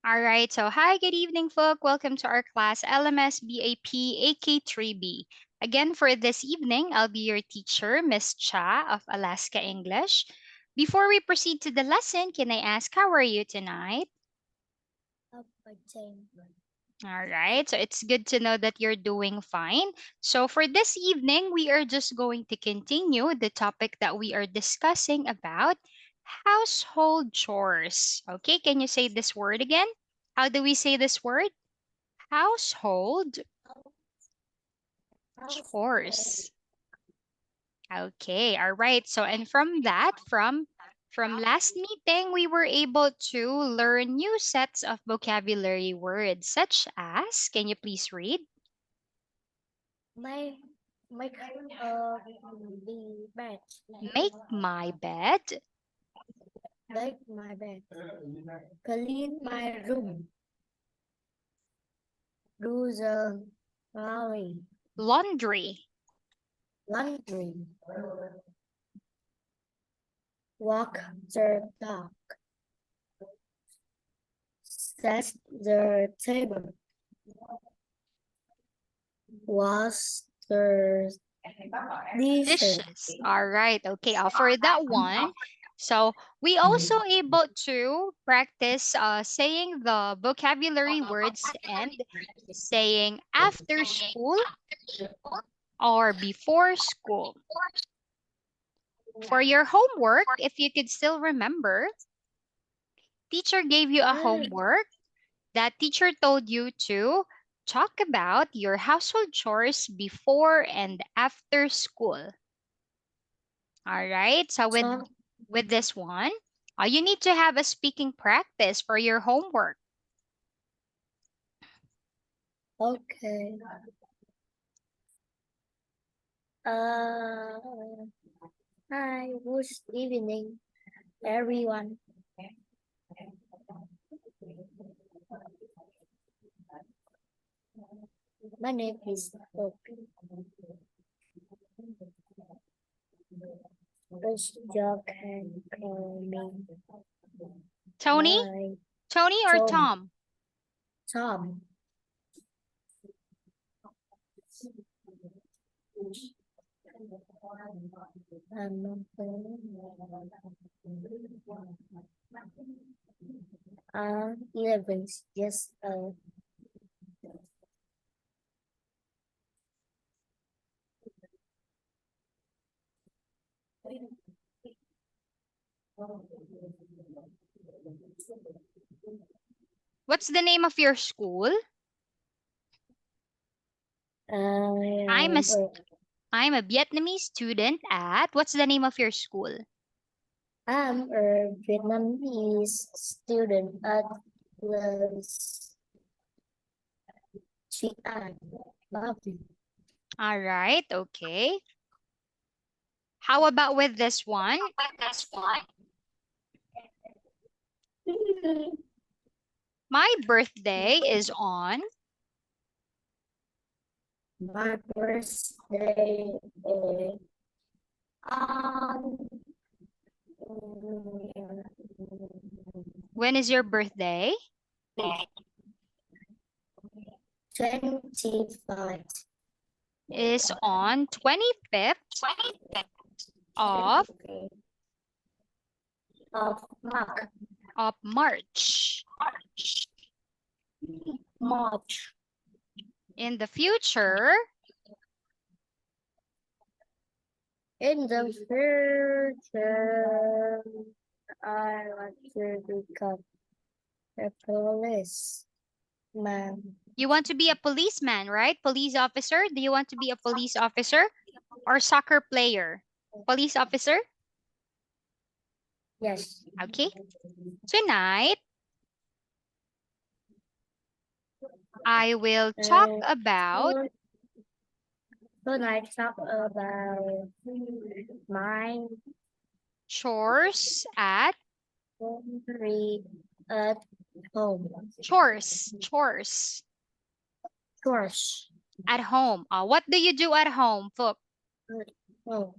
All right, so hi, good evening, folk. Welcome to our class LMS BAP AK3B. Again, for this evening, I'll be your teacher, Miss Cha of Alaska English. Before we proceed to the lesson, can I ask, how are you tonight? All right, so it's good to know that you're doing fine. So for this evening, we are just going to continue the topic that we are discussing about household chores. Okay, can you say this word again? How do we say this word? Household chores. Okay, all right. So and from that, from last meeting, we were able to learn new sets of vocabulary words such as, can you please read? My make the bed. Make my bed, Make my bed. Clean my room. Do the laundry. laundry, Laundry. Walk the dog. Set the table. Wash the dishes. dishes. All right. Okay. For that one, so we also able to practice saying the vocabulary words and saying after school or before school. For your homework, if you could still remember, teacher gave you a homework. That teacher told you to talk about your household chores before and after school. All right. So with this one, you need to have a speaking practice for your homework. Okay. Uh, Hi, good evening, everyone. My name is Phuc. Which you can call me Tony? by Tony or Tom. Tom? Tom. I'm 11 years old. What's the name of your school? I I'm a am s- I'm a Vietnamese student at, what's the name of your school? I'm a Vietnamese student at the CI. Lovely. All right, okay. How about with this one? My birthday is on. My birthday is on When is your birthday? 25 Is on 25th of of March. March. March. In the future, In the future, I want to become a policeman. you want to be a policeman, right? Police officer. Do you want to be a police officer or soccer player? Police officer? Yes. Okay. Tonight, I will talk Uh, about Tonight talk about my chores at laundry at home. chores Chores at home. What do you do at home, Phuc? at home.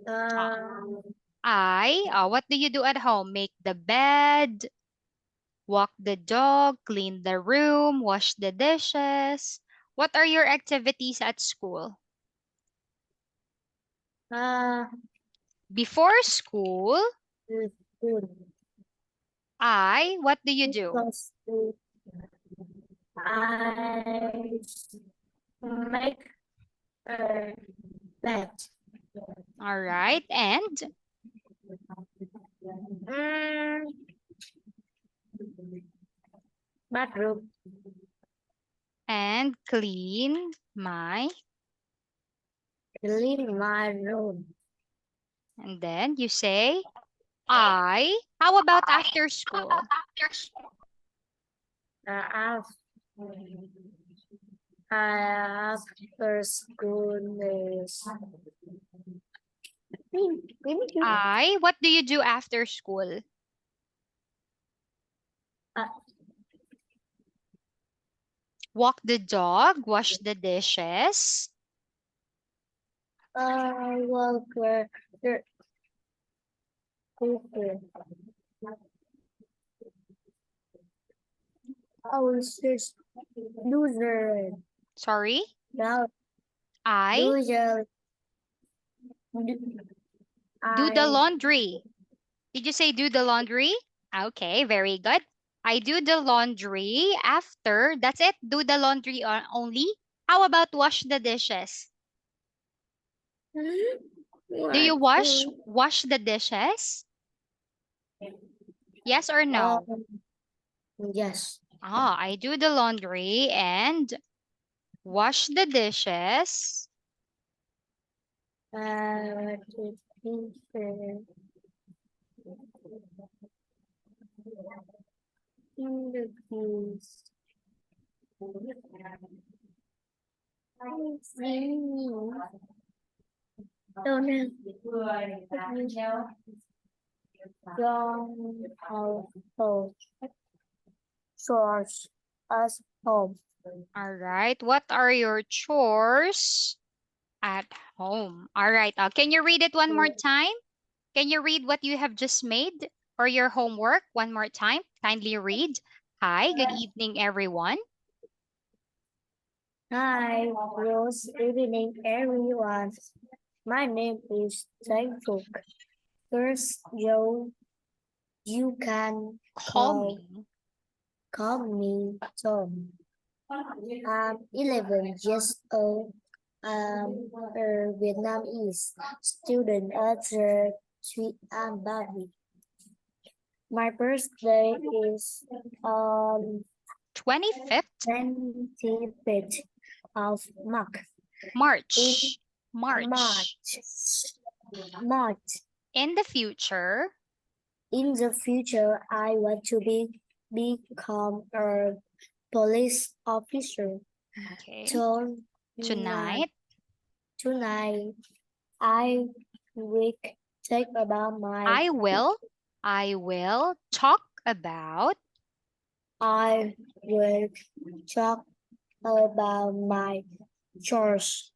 Uh, Um, what do you do at home? Make the bed, Walk the dog, clean the room, wash the dishes. What are your activities at school? Uh, Before school, Good. what do you do? Because I make a bed. All right. And Mm, Bathroom. clean my, Clean my room. and then you say how about after school? Uh, after school is What do you do after school? uh, Walk the dog, wash the dishes. Walker the cooker. I was just loser. Sorry, Now I loser. do the I laundry. Did you say do the laundry? Okay, very good. I do the laundry after. That's it. Do the laundry only. How about wash the dishes? Do you what? wash the dishes? Yes or no? Yes. I do the laundry and wash the dishes. What is different in the piece? I see. Don't household chores as home. All right. What are your chores at home? All right. Can you read it one more time? Can you read what you have just made for your homework one more time? Kindly read. Hi, good evening, everyone. Hi, Rose. Evening, everyone. My name is Thanh Phuc. First, you can Call me. call me Tom. I'm 11 years old. I'm a Vietnamese student at the Phuc and Barbie. My birthday is on 25th 25th of In March. March. March. March. In the future, In the future, I want to become a police officer. okay, Tonight, tonight, tonight, I will talk about my. I will, I will talk about I will talk about my chores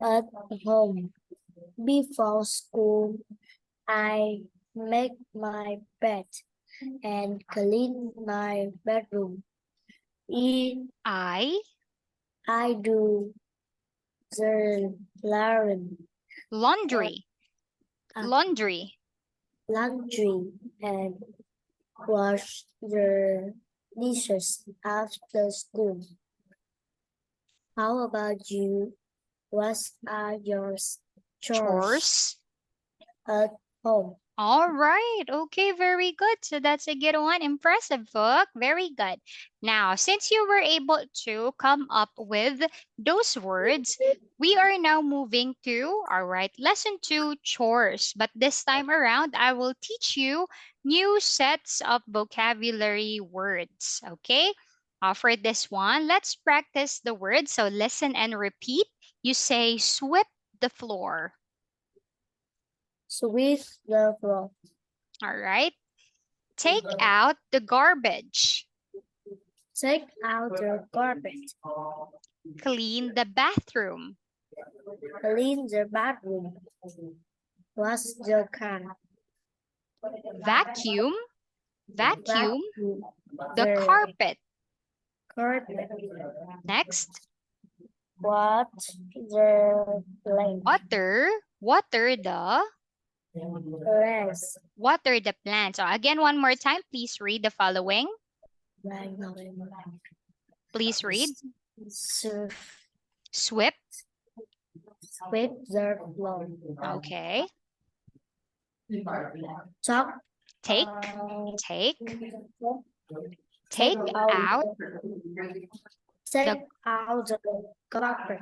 at home. Before school, I make my bed and clean my bedroom. I, I I do the laundry, laundry, uh, laundry. laundry and wash the dishes after school. How about you? What are your chores Chores. at home? All right. Okay, very good. So that's a good one. Impressive, book. Very good. Now, since you were able to come up with those words, we are now moving to, all right, lesson two, chores. But this time around, I will teach you new sets of vocabulary words. Okay? For this one, let's practice the words. So listen and repeat. You say sweep the floor. Sweep the floor. All right. Take out the garbage. Take out the garbage. Clean the bathroom. Clean the bathroom. Wash the car. Vacuum Vacuum the the carpet. carpet. Next, What the plane? water the Rest. plant. So again, one more time, please read the following. Please read. Surf. Sweep. Sweep the floor. Okay. Talk. Take. Take Take out take the out the carpet.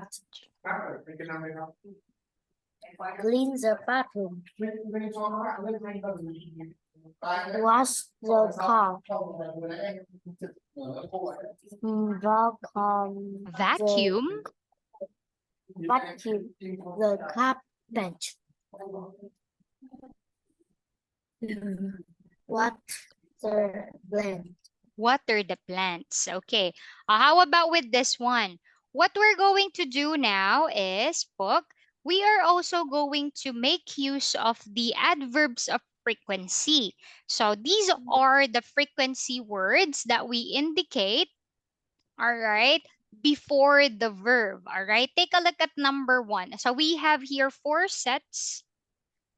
Clean the bathroom. Wash the car. vacuum. Vacuum the carpet. What the plant? Water the plants. Okay. How about with this one? What we're going to do now is, Phuc, we are also going to make use of the adverbs of frequency. So these are the frequency words that we indicate, all right, before the verb. All right. Take a look at number 1. So we have here 4 sets,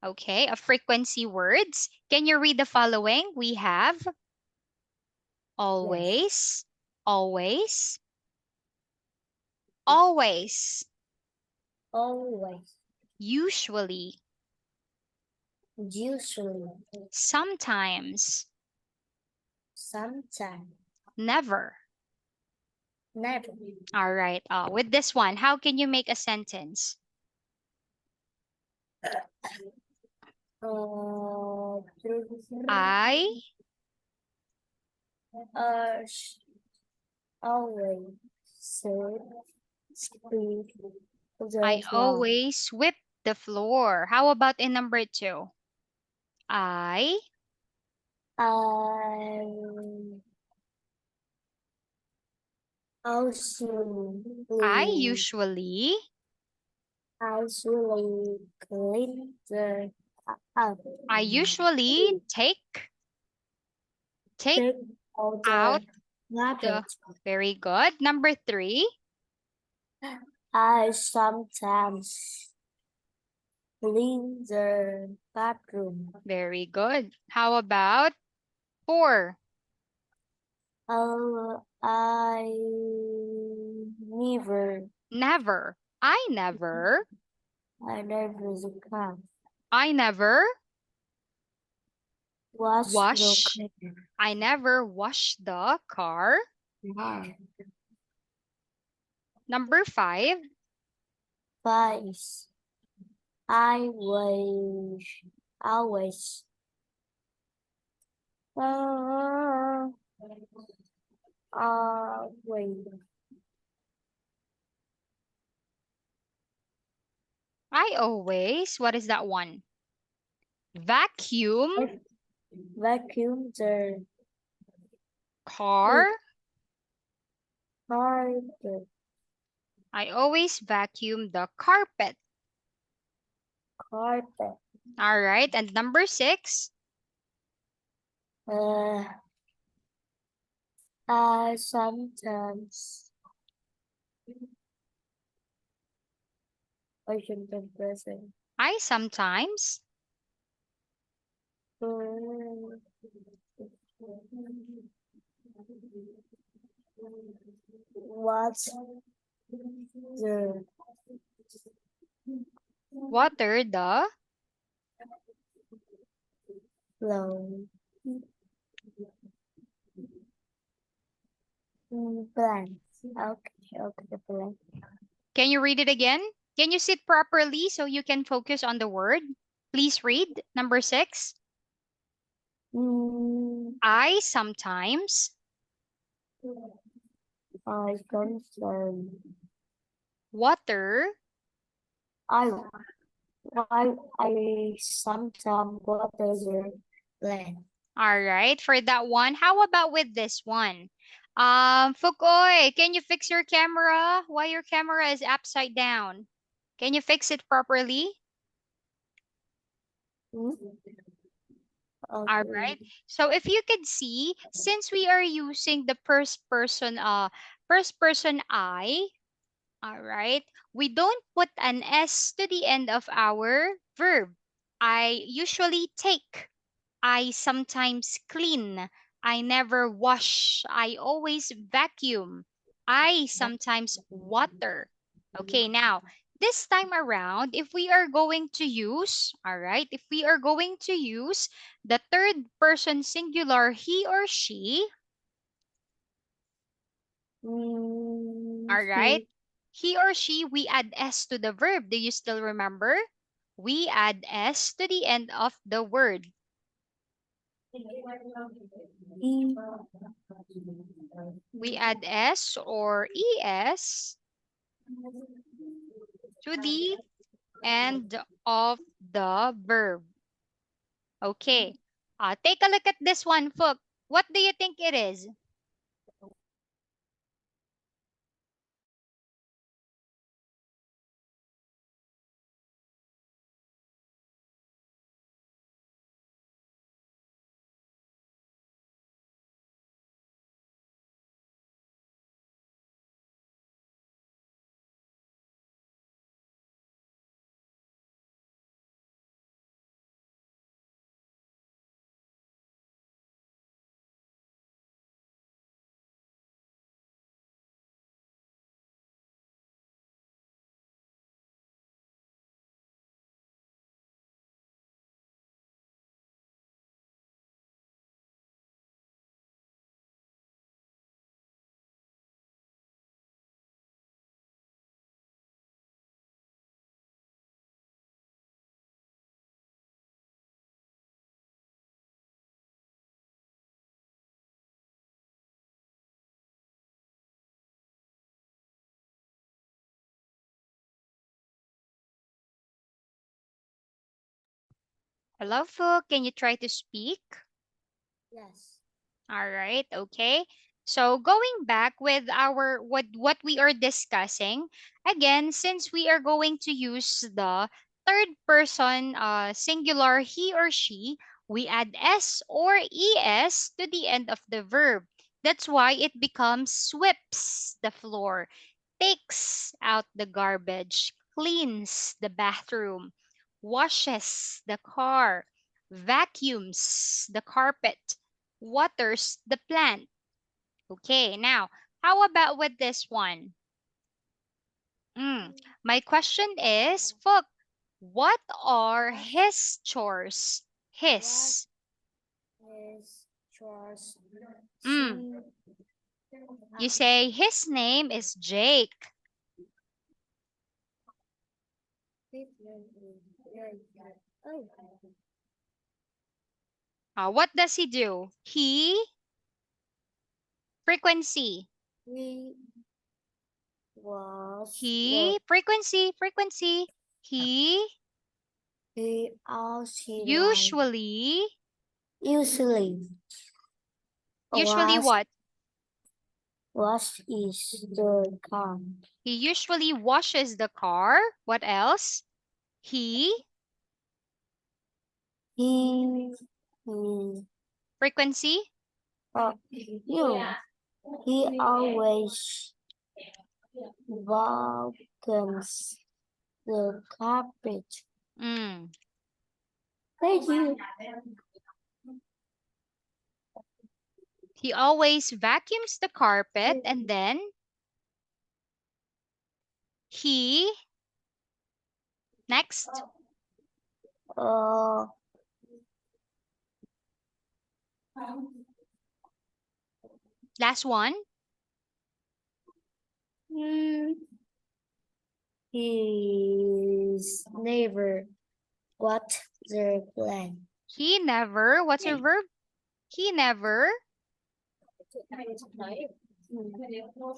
okay, of frequency words. Can you read the following? We have always, always, always, Always. usually, Usually. sometimes, Sometimes. never. Never. All right. With this one, how can you make a sentence? Uh, I always say speak I the floor. always sweep the floor. How about in number 2? I I also I clean. usually I usually clean the up. I usually take Take out out the garbage. the very good. Number 3, I sometimes clean the bathroom. very good. How about 4? I never, Never. I never. I never come. I never Wash the wash. I never wash the car. car. Number 5. Twice. I was always. Uh, wait. I always, what is that one? Vacuum Vacuum the car. carpet. I always vacuum the carpet. Carpet. All right. And number 6. Uh, I sometimes. I should be present. I sometimes What's the water the flow plant? Okay, plant. Can you read it again? Can you sit properly so you can focus on the word? Please read number 6. Mm, I sometimes I concern. water. I I sometimes water the plant. All right, for that one. How about with this one? Fukoy, can you fix your camera? Why your camera is upside down? Can you fix it properly? Hmm? All right. So if you could see, since we are using the first person I, all right, we don't put an S to the end of our verb. I usually take. I sometimes clean. I never wash. I always vacuum. I sometimes water. Okay, now this time around, if we are going to use, all right, if we are going to use the third person singular he or she, all right, he or she, we add S to the verb. Do you still remember? We add S to the end of the word. We add S or ES to the end of the verb. Okay. Take a look at this one, Phuc. What do you think it is? Hello, Phuc. Can you try to speak? Yes. All right, okay. So going back with our what we are discussing, again, since we are going to use the third person singular he or she, we add S or ES to the end of the verb. That's why it becomes sweeps the floor, takes out the garbage, cleans the bathroom, washes the car, vacuums the carpet, waters the plant. Okay, now, how about with this one? My question is, Phuc, what are his chores? What His. is yours? Mm, Sing. you say his name is Jake. Oh, What does he do? Frequency. we was the Frequency. He he also like usually, usually usually was what? is the car. He usually washes the car. What else? He, He frequency. he always vacuums the carpet. Mm. Thank you. He always vacuums the carpet and then he, next, Uh, last one. hmm, his neighbor got their plan. He never, what's your verb? He never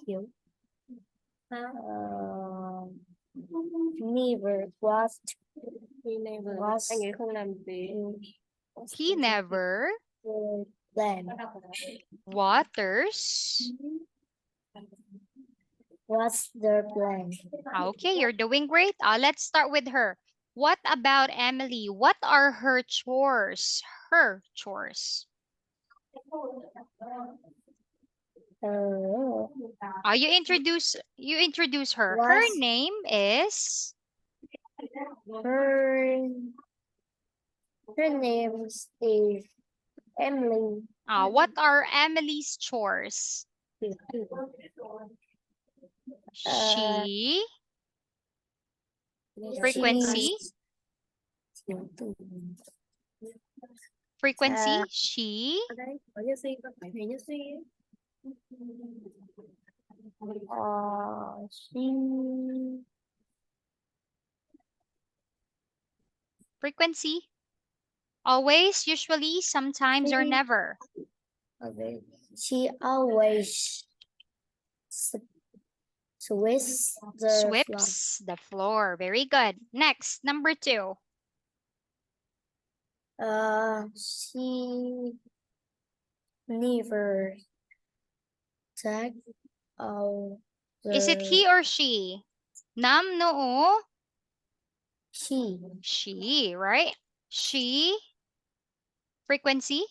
You. Never was was anh ấy không làm gì he never their plan. waters. What's their plan? Okay, you're doing great. Let's start with her. What about Emily? What are her chores? her chores? Uh, You introduce her. Her was name is her her name is Emily. what are Emily's chores? Uh, She she frequency frequency she she frequency always, usually, sometimes, or she never. okay. She always s- sweeps the floor. Sweeps the floor. Very good. Next, number 2. She never take out Is it the he or she? Nam, noo, she. she, right? She, frequency.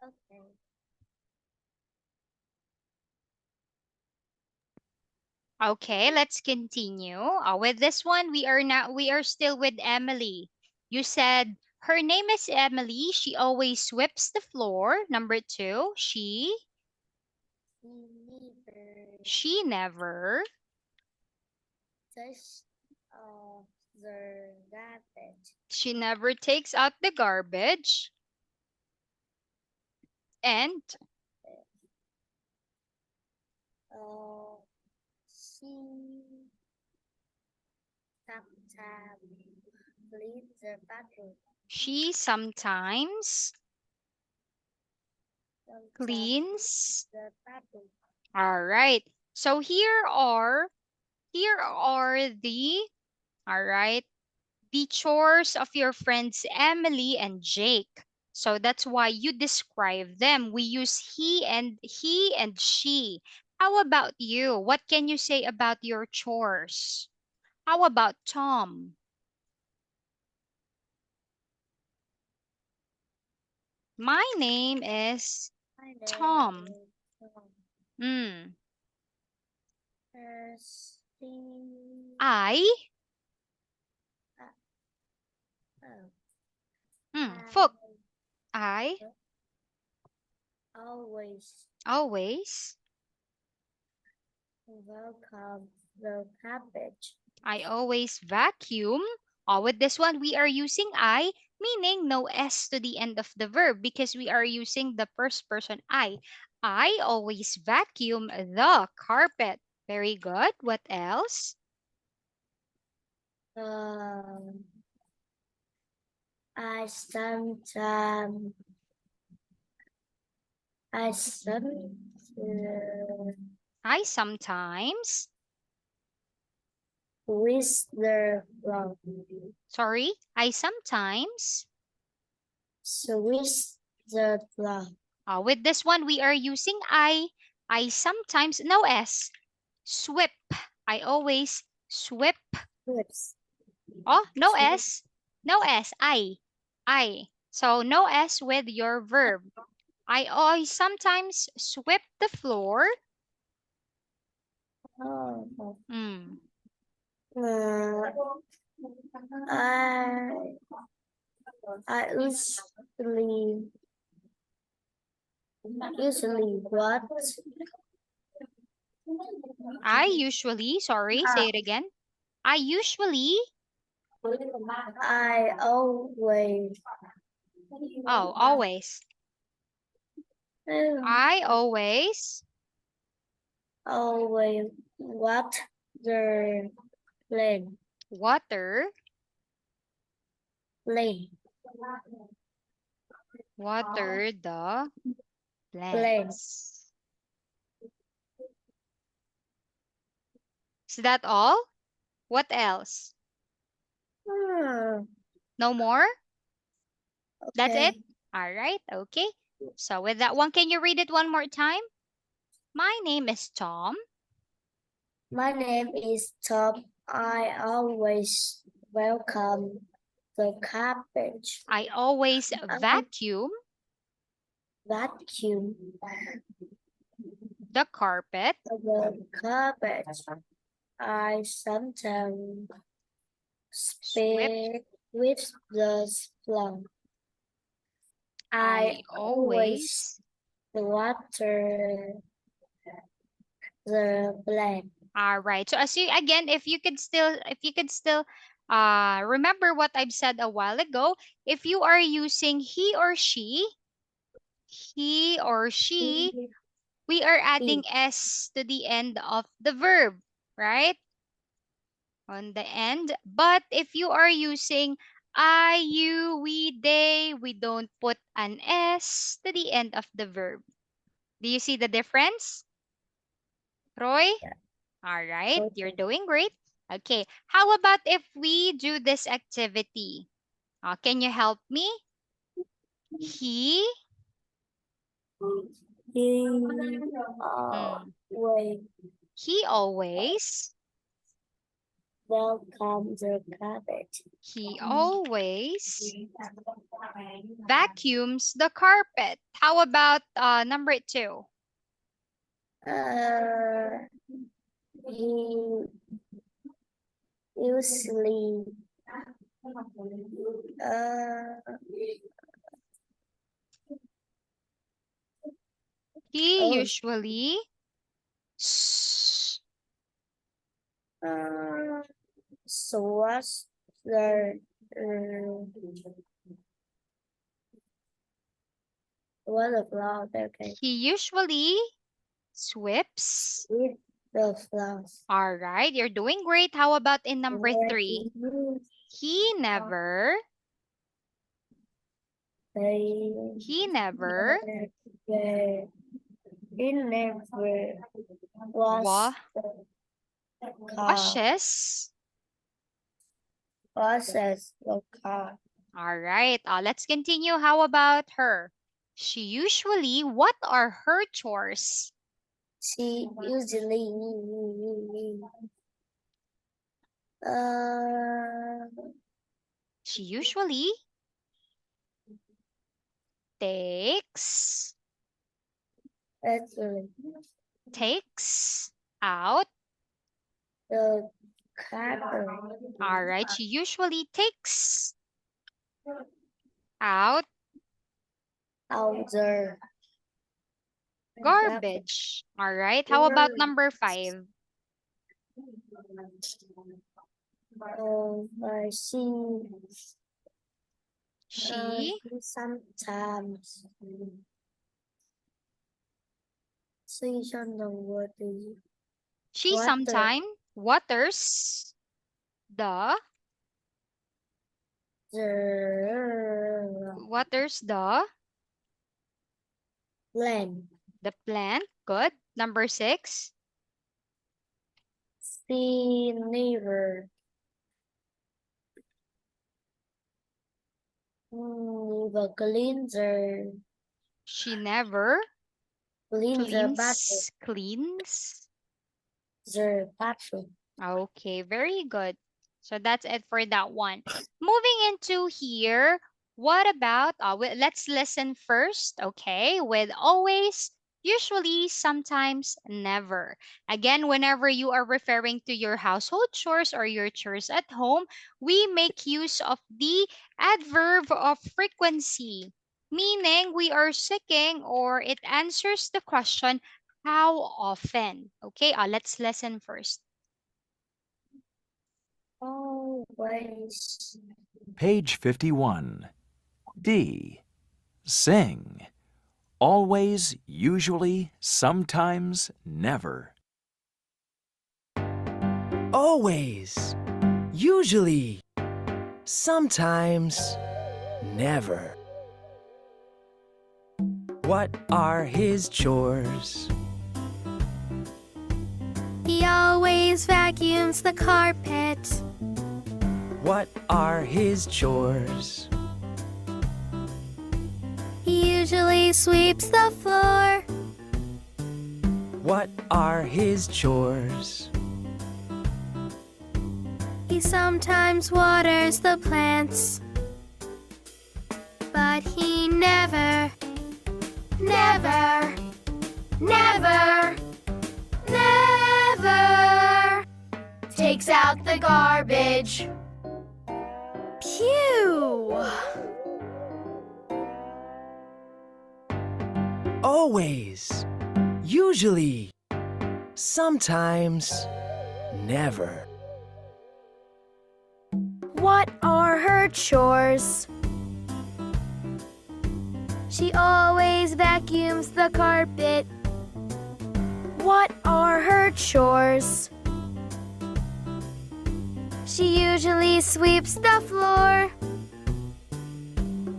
Okay. Okay, let's continue. With this one, we are still with Emily. You said her name is Emily. She always sweeps the floor. Number 2, she never Touch the garbage. she never takes out the garbage. And Uh, she sometimes cleans the bathroom. she sometimes Sometimes cleans. the bathroom. All right. So here are the all right, the chores of your friends Emily and Jake. So that's why you describe them. We use he and she. How about you? What can you say about your chores? How about Tom? My name is My name Tom. is Tom. Mm. She I uh, oh, Phuc. I I always always welcome the cabbage. I always vacuum. With this one, we are using I, meaning no S to the end of the verb because we are using the first person I. I always vacuum the carpet. Very good. What else? Um, I sometimes I sometimes I sometimes, wish the floor. I sometimes, Swish the floor. with this one, we are using I sometimes, no S, sweep. I always sweep. Whips. Oh, no Sweep. S. No S. I. So no S with your verb. I sometimes sweep the floor. Oh. Mm. I usually what? Say it again. I usually, I always. I always always what the plane water, plane water the plane. plants. Is that all? What else? Hmm, No more? That's it? okay. All right, okay. So with that one, can you read it one more time? My name is Tom. My name is Tom. I always welcome the cabbage. I always I vacuum vacuum the carpet. the cabbage. I sometimes Sweep. speak with the plum. I I always always. water the plant. All right. So as you again, if you could still remember what I've said a while ago, if you are using he or she, we are adding He, s to the end of the verb, right? On the end. But if you are using I, you, we, they, we don't put an s to the end of the verb. Do you see the difference, Roy? yeah, All right, you're okay. doing great. Okay, how about if we do this activity? Can you help me? He, He mm, always he always, welcome the cabbage. he always vacuums the carpet. How about number two? Uh, he usually uh, He oh, usually s- uh, so what's the what the flower? Okay, he usually sweeps. with the flowers. All right, you're doing great. How about in number Where three? He never, they he never they in never wa- was the car washes. process the car. All right, let's continue. How about her? She usually, what are her chores? She usually uh She usually takes actually takes out. the car All right, she usually takes out out the garbage. All right, how about number five? she She sometimes she don't know she water sometimes waters the the waters the land. the plant. Good. Number six. She never never She never clean cleans. the bathroom. Okay, very good. So that's it for that one. Moving into here, What about, let's listen first, okay? With always, usually, sometimes, never. Again, whenever you are referring to your household chores or your chores at home, we make use of the adverb of frequency, meaning we are seeking or it answers the question, how often? Okay, let's listen first. Always. Page 51. D. Sing. Always, usually, sometimes, never. Always, usually, sometimes, never. What are his chores? He always vacuums the carpet. What are his chores? He usually sweeps the floor. What are his chores? He sometimes waters the plants. But he never, never, never, never takes out the garbage. Phew! Always, usually, sometimes, never. What are her chores? She always vacuums the carpet. What are her chores? She usually sweeps the floor.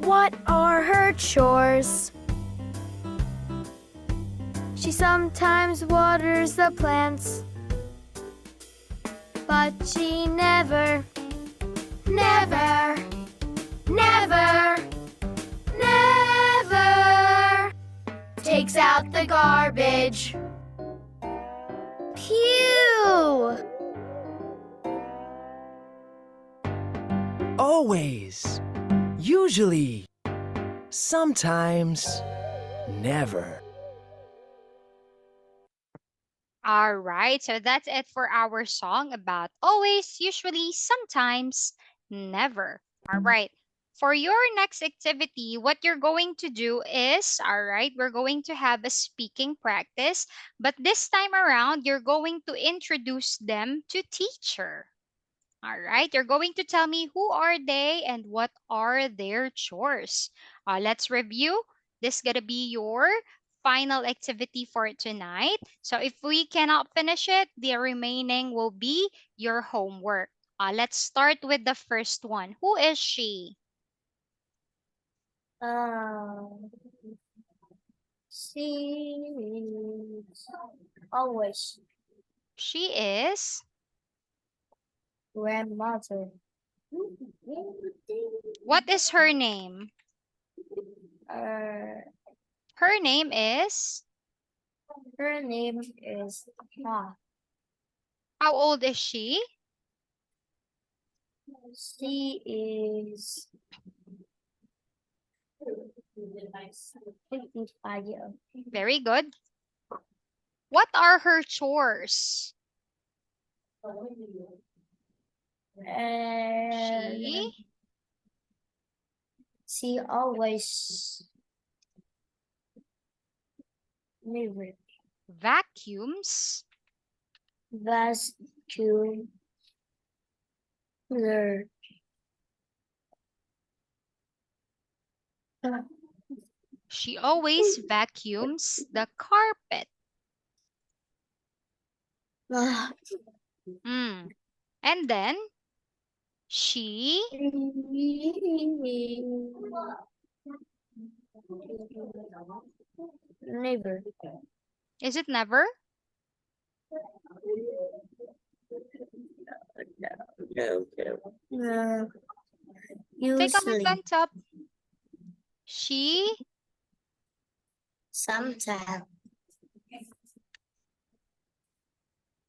What are her chores? She sometimes waters the plants. But she never, never, never, never takes out the garbage. Phew! Always, usually, sometimes, never. All right, so that's it for our song about always, usually, sometimes, never. All right. For your next activity, what you're going to do is, all right, we're going to have a speaking practice, but this time around, you're going to introduce them to teacher. All right, you're going to tell me who are they and what are their chores. Let's review. This is going to be your final activity for tonight. So if we cannot finish it, the remaining will be your homework. Let's start with the first one. Who is she? Um, she is always She is. grandmother. What is her name? Uh, Her name is. her name is Ma. How old is she? She is 55 years. Very good. What are her chores? And She she always never vacuums vascular. She always vacuums the carpet. Mm. And then she, Never. is it never? No. Take a Usually. pen top. She, Sometimes.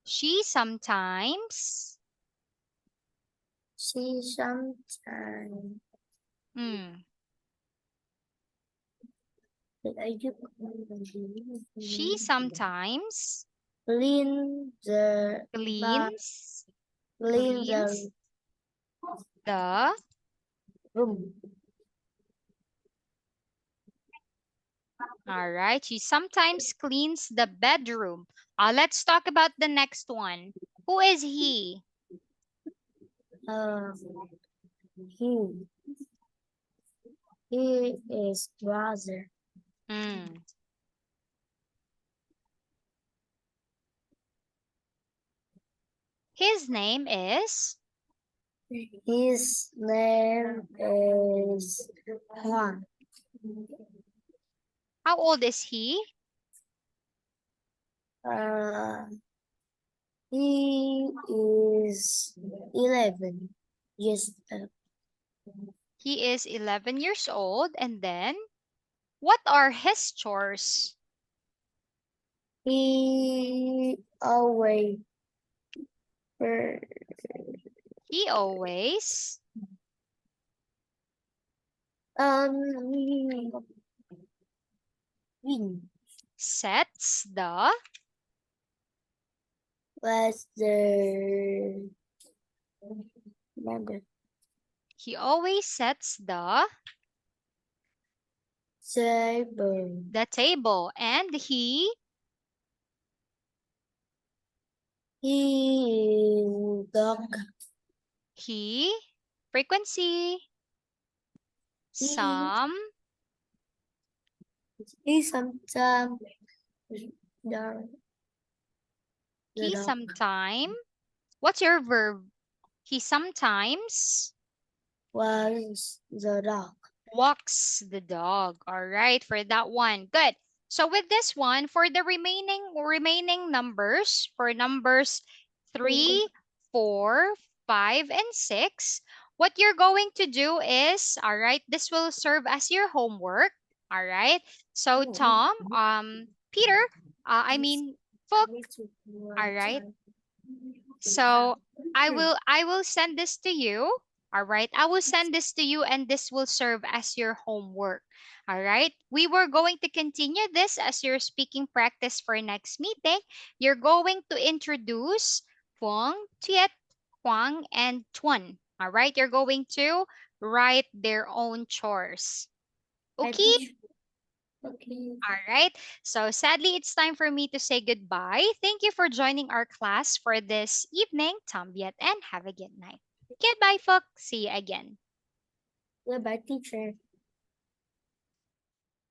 she sometimes. She sometimes. Mm. She sometimes clean the cleans clean cleans the the room. all right. She sometimes cleans the bedroom. Let's talk about the next one. Who is he? Uh, he he is brother. Hmm. His name is His name is Juan. how old is he? Uh, he is 11 years old. He is 11 years old. And then, what are his chores? He always per- He always um win sets the was the remember he always sets table. the table, and He dog. he frequency He some he sometimes the the he dog sometime what's your verb? He sometimes was the dog. walks the dog. All right, for that one. Good. So with this one, for the remaining numbers, for numbers 3, 4, 5, and 6, what you're going to do is, all right, this will serve as your homework. All right. So Tom, Peter, I mean Phuc, all right. So I will send this to you. All right. I will send this to you and this will serve as your homework. All right. We were going to continue this as your speaking practice for next meeting. You're going to introduce Fong, Tiet, Huang, and Tuan. All right. You're going to write their own chores. I Okay. teach. Okay. All right. So sadly, it's time for me to say goodbye. Thank you for joining our class for this evening, Tombiet, and have a good night. Goodbye, folks. See you again. Goodbye, teacher.